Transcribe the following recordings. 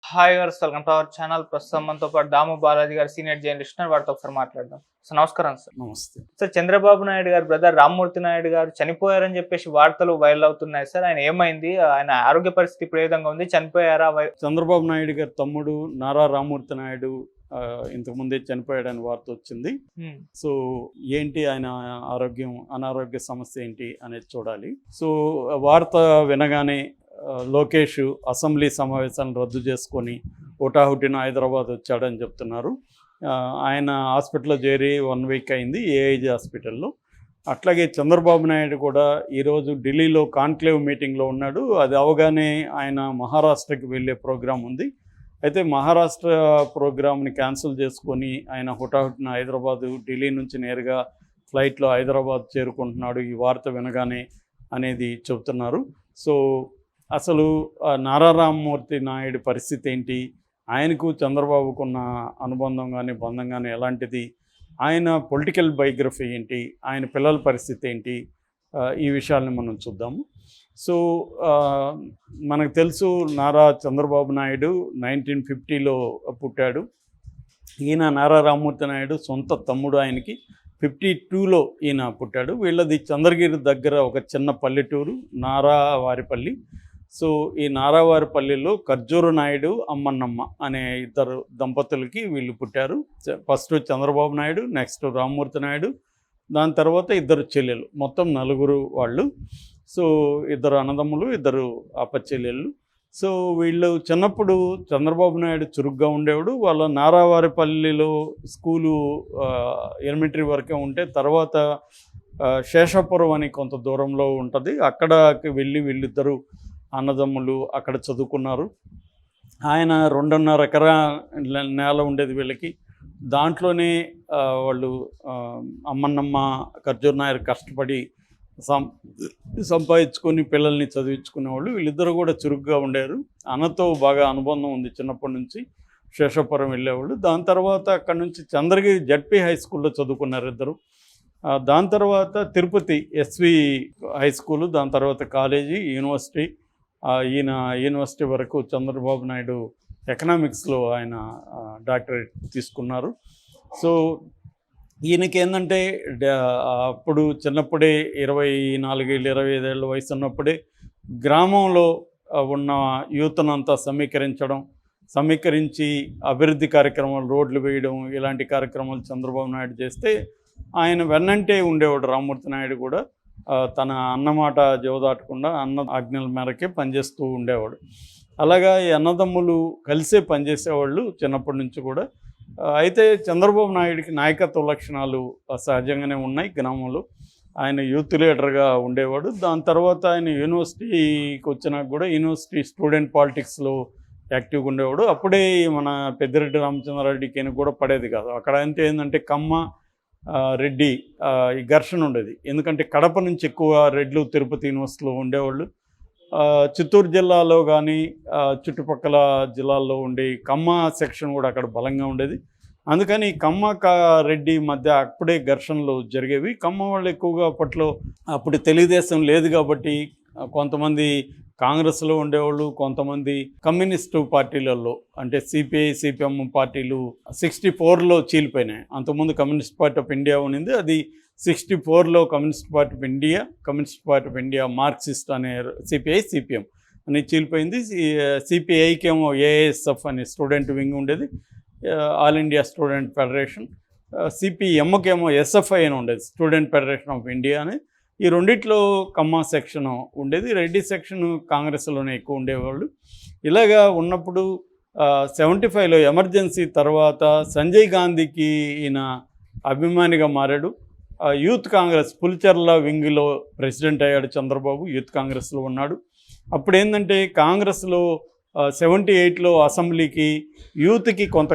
Hi గారు, welcome to our channel. ప్రస్తుతం మనతో పాటు దాము బాలాజీ గారు, సీనియర్ జర్నలిస్ట్ ఉన్నారు. వారితో ఒకసారి మాట్లాడదాం. సార్ నమస్కారం. సార్ నమస్తే. సార్, చంద్రబాబు నాయుడు గారు బ్రదర్ రామ్మూర్తి నాయుడు గారు చనిపోయారని చెప్పేసి వార్తలు వైరల్ అవుతున్నాయి. సార్, ఆయన ఏమైంది? ఆయన ఆరోగ్య పరిస్థితి ఇప్పుడు ఏ విధంగా ఉంది? చనిపోయారా? చంద్రబాబు నాయుడు గారి తమ్ముడు నారా రామ్మూర్తి నాయుడు ఇంతకుముందే చనిపోయాడని వార్త వచ్చింది. సో ఏంటి ఆయన ఆరోగ్యం, అనారోగ్య సమస్య ఏంటి అనేది చూడాలి. సో వార్త వినగానే లోకేష్ అసెంబ్లీ సమావేశాలను రద్దు చేసుకొని హుటాహుటిన హైదరాబాద్ వచ్చాడని చెప్తున్నారు. ఆయన హాస్పిటల్లో చేరి 1 వీక్ అయింది, ఏఐజీ హాస్పిటల్లో. అట్లాగే చంద్రబాబు నాయుడు కూడా ఈరోజు ఢిల్లీలో కాన్క్లేవ్ మీటింగ్లో ఉన్నాడు. అది అవగానే ఆయన మహారాష్ట్రకి వెళ్ళే ప్రోగ్రాం ఉంది. అయితే మహారాష్ట్ర ప్రోగ్రామ్ని క్యాన్సిల్ చేసుకొని ఆయన హుటాహుటిన హైదరాబాదు, ఢిల్లీ నుంచి నేరుగా ఫ్లైట్లో హైదరాబాద్ చేరుకుంటున్నాడు ఈ వార్త వినగానే అనేది చెబుతున్నారు. సో అసలు నారా రామ్మూర్తి నాయుడు పరిస్థితి ఏంటి, ఆయనకు చంద్రబాబుకున్న అనుబంధం కానీ బంధం కానీ ఎలాంటిది, ఆయన పొలిటికల్ బయోగ్రఫీ ఏంటి, ఆయన పిల్లల పరిస్థితి ఏంటి, ఈ విషయాల్ని మనం చూద్దాము. సో మనకు తెలుసు, నారా చంద్రబాబు నాయుడు 1950లో పుట్టాడు. ఈయన నారా రామ్మూర్తి నాయుడు సొంత తమ్ముడు. ఆయనకి 52లో ఈయన పుట్టాడు. వీళ్ళది చంద్రగిరి దగ్గర ఒక చిన్న పల్లెటూరు నారావారిపల్లి. సో ఈ నారావారిపల్లిలో ఖర్జూరు నాయుడు, అమ్మన్నమ్మ అనే ఇద్దరు దంపతులకి వీళ్ళు పుట్టారు. ఫస్ట్ చంద్రబాబు నాయుడు, నెక్స్ట్ రామ్మూర్తి నాయుడు, దాని తర్వాత ఇద్దరు చెల్లెలు, మొత్తం 4 వాళ్ళు. సో 2 అన్నదమ్ములు, 2 అప్పచెల్లెళ్ళు. సో వీళ్ళు చిన్నప్పుడు చంద్రబాబు నాయుడు చురుగ్గా ఉండేవాడు. వాళ్ళ నారావారిపల్లిలో స్కూలు ఎలిమెంటరీ వరకే ఉంటే, తర్వాత శేషాపురం అని కొంత దూరంలో ఉంటుంది, అక్కడికి వెళ్ళి వీళ్ళిద్దరూ అన్నదమ్ములు అక్కడ చదువుకున్నారు. ఆయన 2.5 ఎకరా నేల ఉండేది వీళ్ళకి. దాంట్లోనే వాళ్ళు అమ్మన్నమ్మ, ఖర్జూర్ నాయర్ కష్టపడి సంపాదించుకొని పిల్లల్ని చదివించుకునేవాళ్ళు. వీళ్ళిద్దరూ కూడా చురుగ్గా ఉండేవారు. అన్నతో బాగా అనుబంధం ఉంది చిన్నప్పటి నుంచి. శేషాపురం వెళ్ళేవాళ్ళు. దాని తర్వాత అక్కడ నుంచి చంద్రగిరి జడ్పీ హై స్కూల్లో చదువుకున్నారు ఇద్దరు. దాని తర్వాత తిరుపతి ఎస్వి హై స్కూలు, దాని తర్వాత కాలేజీ, యూనివర్సిటీ. ఈయన యూనివర్సిటీ వరకు చంద్రబాబు నాయుడు ఎకనామిక్స్లో ఆయన డాక్టరేట్ తీసుకున్నారు. సో ఈయనకి ఏంటంటే అప్పుడు చిన్నప్పుడే 24 ఏళ్ళు 25 ఏళ్ళ వయసు ఉన్నప్పుడే గ్రామంలో ఉన్న యూత్నంతా సమీకరించి అభివృద్ధి కార్యక్రమాలు, రోడ్లు వేయడం, ఇలాంటి కార్యక్రమాలు చంద్రబాబు నాయుడు చేస్తే ఆయన వెన్నంటే ఉండేవాడు. రామ్మూర్తి నాయుడు కూడా తన అన్నమాట జవదాటకుండా అన్న ఆజ్ఞల మేరకే పనిచేస్తూ ఉండేవాడు. అలాగా ఈ అన్నదమ్ములు కలిసే పనిచేసేవాళ్ళు చిన్నప్పటి నుంచి కూడా. అయితే చంద్రబాబు నాయుడికి నాయకత్వ లక్షణాలు సహజంగానే ఉన్నాయి గ్రామంలో. ఆయన యూత్ లీడర్గా ఉండేవాడు. దాని తర్వాత ఆయన యూనివర్సిటీకి వచ్చినాక కూడా యూనివర్సిటీ స్టూడెంట్ పాలిటిక్స్లో యాక్టివ్గా ఉండేవాడు. అప్పుడే మన పెద్దిరెడ్డి రామచంద్రారెడ్డికి కూడా పడేది కాదు. అక్కడ అంటే ఏంటంటే కమ్మ రెడ్డి ఈ ఘర్షణ ఉండేది. ఎందుకంటే కడప నుంచి ఎక్కువ రెడ్లు తిరుపతి యూనివర్సిటీలో ఉండేవాళ్ళు. చిత్తూరు జిల్లాలో కానీ చుట్టుపక్కల జిల్లాల్లో ఉండే కమ్మ సెక్షన్ కూడా అక్కడ బలంగా ఉండేది. అందుకని కమ్మ రెడ్డి మధ్య అప్పుడే ఘర్షణలు జరిగేవి. కమ్మ వాళ్ళు ఎక్కువగా అప్పుడు తెలుగుదేశం లేదు కాబట్టి కొంతమంది కాంగ్రెస్లో ఉండేవాళ్ళు, కొంతమంది కమ్యూనిస్టు పార్టీలలో అంటే సిపిఐ, సిపిఎం పార్టీలు 64లో చీలిపోయినాయి. అంతకుముందు కమ్యూనిస్ట్ పార్టీ ఆఫ్ ఇండియా ఉన్నింది, అది 64లో communist party of India Marxist అనే సిపిఐ, సిపిఎం అని చీలిపోయింది. సిపిఐకి ఏమో ఏఎస్ఎఫ్ అనే స్టూడెంట్ వింగ్ ఉండేది, ఆల్ ఇండియా స్టూడెంట్ ఫెడరేషన్. సిపిఎంకేమో ఎస్ఎఫ్ఐ అని ఉండేది, స్టూడెంట్ ఫెడరేషన్ ఆఫ్ ఇండియా అని. ఈ రెండిట్లో కమ్మ సెక్షన్ ఉండేది. రెడ్డి సెక్షన్ కాంగ్రెస్లోనే ఎక్కువ ఉండేవాళ్ళు. ఇలాగా ఉన్నప్పుడు 75లో ఎమర్జెన్సీ తర్వాత సంజయ్ గాంధీకి ఈయన అభిమానిగా మారాడు. యూత్ కాంగ్రెస్ పులిచెర్ల వింగ్లో ప్రెసిడెంట్ అయ్యాడు చంద్రబాబు. యూత్ కాంగ్రెస్లో ఉన్నాడు. అప్పుడు ఏంటంటే కాంగ్రెస్లో 78లో అసెంబ్లీకి యూత్కి కొంత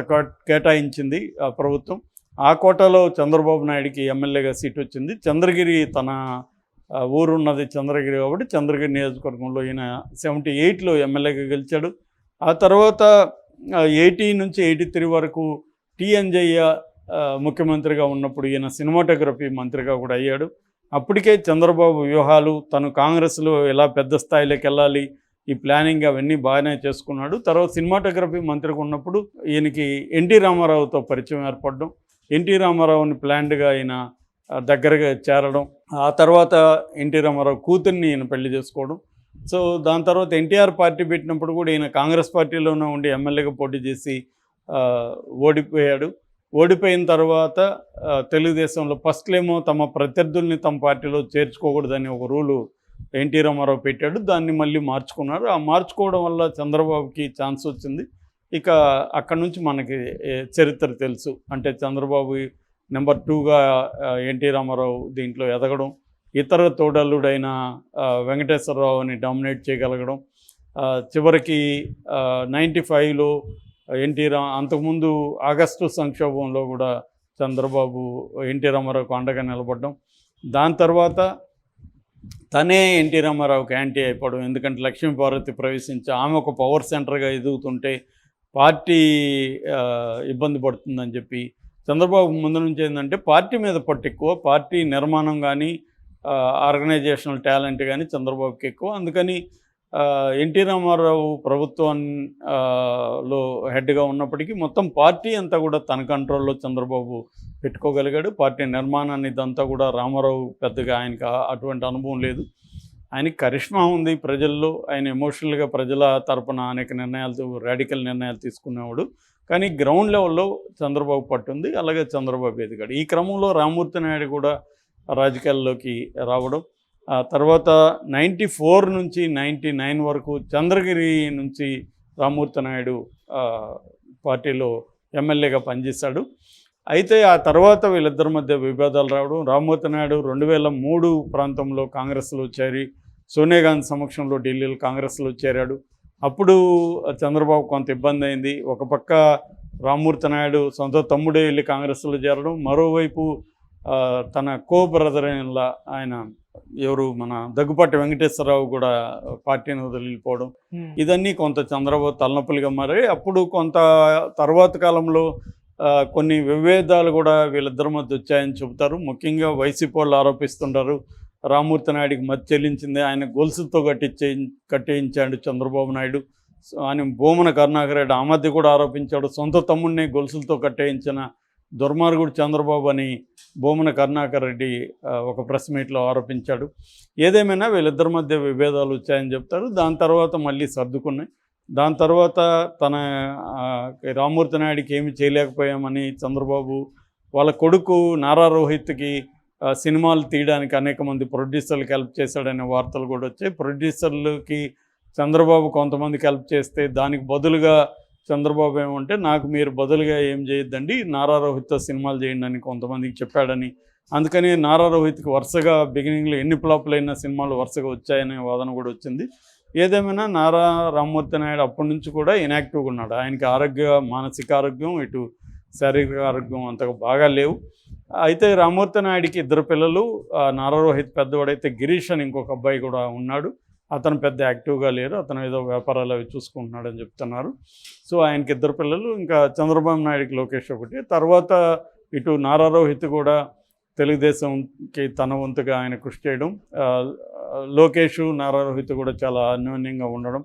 కేటాయించింది ప్రభుత్వం. ఆ కోటాలో చంద్రబాబు నాయుడికి ఎమ్మెల్యేగా సీట్ వచ్చింది. చంద్రగిరి తన ఊరున్నది చంద్రగిరి కాబట్టి చంద్రగిరి నియోజకవర్గంలో ఈయన 78లో ఎమ్మెల్యేగా గెలిచాడు. ఆ తర్వాత 80 నుంచి 83 వరకు టీఎన్జయ్య ముఖ్యమంత్రిగా ఉన్నప్పుడు ఈయన సినిమాటోగ్రఫీ మంత్రిగా కూడా అయ్యాడు. అప్పటికే చంద్రబాబు వ్యూహాలు, తను కాంగ్రెస్లో ఎలా పెద్ద స్థాయిలోకి వెళ్ళాలి, ఈ ప్లానింగ్ అవన్నీ బాగానే చేసుకున్నాడు. తర్వాత సినిమాటోగ్రఫీ మంత్రిగా ఉన్నప్పుడు ఈయనకి ఎన్టీ రామారావుతో పరిచయం ఏర్పడడం, ఎన్టీ రామారావుని ప్లాన్డ్గా ఆయన దగ్గరగా చేరడం, ఆ తర్వాత ఎన్టీ రామారావు కూతుర్ని ఈయన పెళ్లి చేసుకోవడం. సో దాని తర్వాత ఎన్టీఆర్ పార్టీ పెట్టినప్పుడు కూడా ఈయన కాంగ్రెస్ పార్టీలోనే ఉండి ఎమ్మెల్యేగా పోటీ చేసి ఓడిపోయాడు. ఓడిపోయిన తర్వాత తెలుగుదేశంలో ఫస్ట్లేమో తమ ప్రత్యర్థుల్ని తమ పార్టీలో చేర్చుకోకూడదని ఒక రూలు ఎన్టీ రామారావు పెట్టాడు. దాన్ని మళ్ళీ మార్చుకున్నారు. ఆ మార్చుకోవడం వల్ల చంద్రబాబుకి ఛాన్స్ వచ్చింది. ఇక అక్కడి నుంచి మనకి చరిత్ర తెలుసు. అంటే చంద్రబాబు నెంబర్ 2గా ఎన్టీ రామారావు దీంట్లో ఎదగడం, ఇతర తోడల్లుడైన వెంకటేశ్వరరావుని డామినేట్ చేయగలగడం, చివరికి 95లో అంతకుముందు ఆగస్టు సంక్షోభంలో కూడా చంద్రబాబు ఎన్టీ రామారావుకు అండగా నిలబడడం, దాని తర్వాత తనే ఎన్టీ రామారావుకి యాంటీ అయిపోవడం. ఎందుకంటే లక్ష్మీపార్వతి ప్రవేశించి ఆమె ఒక పవర్ సెంటర్గా ఎదుగుతుంటే పార్టీ ఇబ్బంది పడుతుందని చెప్పి చంద్రబాబు ముందు నుంచి ఏంటంటే పార్టీ మీద పట్టు ఎక్కువ, పార్టీ నిర్మాణం కానీ ఆర్గనైజేషనల్ టాలెంట్ కానీ చంద్రబాబుకి ఎక్కువ. అందుకని ఎన్టీ రామారావు ప్రభుత్వంలో హెడ్గా ఉన్నప్పటికీ మొత్తం పార్టీ అంతా కూడా తన కంట్రోల్లో చంద్రబాబు పెట్టుకోగలిగాడు. పార్టీ నిర్మాణాన్ని ఇదంతా కూడా రామారావు పెద్దగా ఆయనకి అటువంటి అనుభవం లేదు. ఆయనకి కరిష్మా ఉంది ప్రజల్లో, ఆయన ఎమోషనల్గా ప్రజల తరపున అనేక రాడికల్ నిర్ణయాలు తీసుకునేవాడు. కానీ గ్రౌండ్ లెవెల్లో చంద్రబాబు పట్టుంది, అలాగే చంద్రబాబు ఎదిగాడు. ఈ క్రమంలో రామ్మూర్తి నాయుడు కూడా రాజకీయాల్లోకి రావడం, ఆ తర్వాత 94 నుంచి 99 వరకు చంద్రగిరి నుంచి రామ్మూర్తి నాయుడు పార్టీలో ఎమ్మెల్యేగా పనిచేశాడు. అయితే ఆ తర్వాత వీళ్ళిద్దరి మధ్య విభేదాలు రావడం, రామ్మూర్తి నాయుడు 2003 ప్రాంతంలో కాంగ్రెస్లో చేరి సోనియా గాంధీ సమక్షంలో ఢిల్లీలో కాంగ్రెస్లో చేరాడు. అప్పుడు చంద్రబాబు కొంత ఇబ్బంది అయింది. ఒక పక్క రామ్మూర్తి నాయుడు సొంత తమ్ముడే వెళ్ళి కాంగ్రెస్లో చేరడం, మరోవైపు తన బ్రదర్ ఆయన ఎవరు మన దగ్గుపాటి వెంకటేశ్వరరావు కూడా పార్టీని వదిలిపోవడం, ఇదన్నీ కొంత చంద్రబాబు తలనొప్పులుగా మారాయి. అప్పుడు కొంత తర్వాత కాలంలో కొన్ని విభేదాలు కూడా వీళ్ళిద్దరి మధ్య వచ్చాయని చెబుతారు. ముఖ్యంగా వైసీపీ వాళ్ళు ఆరోపిస్తుంటారు రామ్మూర్తి నాయుడికి మధ్య చెల్లించింది ఆయన గొలుసుతో కట్టేయించాడు చంద్రబాబు నాయుడు అని భూమన కరుణాకర్ రెడ్డి ఆ మధ్య కూడా ఆరోపించాడు. సొంత తమ్ముడిని గొలుసులతో కట్టేయించిన దుర్మార్గుడు చంద్రబాబు అని భూమన కరుణాకర్ రెడ్డి ఒక ప్రెస్ మీట్లో ఆరోపించాడు. ఏదేమైనా వీళ్ళిద్దరి మధ్య విభేదాలు వచ్చాయని చెప్తారు. దాని తర్వాత మళ్ళీ సర్దుకున్నాయి. దాని తర్వాత తన రామ్మూర్తి నాయుడికి ఏమి చేయలేకపోయామని చంద్రబాబు వాళ్ళ కొడుకు నారా రోహిత్కి సినిమాలు తీయడానికి అనేక మంది ప్రొడ్యూసర్లకు హెల్ప్ చేశాడనే వార్తలు కూడా వచ్చాయి. ప్రొడ్యూసర్లకి చంద్రబాబు కొంతమందికి హెల్ప్ చేస్తే దానికి బదులుగా చంద్రబాబు ఏమంటే నాకు మీరు బదులుగా ఏం చేయొద్దండి, నారా రోహిత్తో సినిమాలు చేయండి అని కొంతమందికి చెప్పాడని, అందుకని నారా రోహిత్కి వరుసగా బిగినింగ్లో ఎన్ని ఫ్లాపులైన సినిమాలు వరుసగా వచ్చాయనే వాదన కూడా వచ్చింది. ఏదేమైనా నారా రామ్మూర్తి నాయుడు అప్పటి నుంచి కూడా ఇన్యాక్టివ్గా ఉన్నాడు. ఆయనకి మానసిక ఆరోగ్యం ఇటు శారీరక ఆరోగ్యం అంతగా బాగా లేవు. అయితే రామ్మూర్తి నాయుడికి 2 పిల్లలు, నారా రోహిత్ పెద్దవాడైతే గిరీష్ అని ఇంకొక అబ్బాయి కూడా ఉన్నాడు. అతను పెద్ద యాక్టివ్గా లేరు, అతను ఏదో వ్యాపారాలు అవి చూసుకుంటున్నాడని చెప్తున్నారు. సో ఆయనకి 2 పిల్లలు, ఇంకా చంద్రబాబు నాయుడికి లోకేష్ ఒకటి. తర్వాత ఇటు నారా రోహిత్ కూడా తెలుగుదేశంకి తన వంతుగా ఆయన కృషి చేయడం, లోకేష్ నారా రోహిత్ కూడా చాలా అన్యోన్యంగా ఉండడం,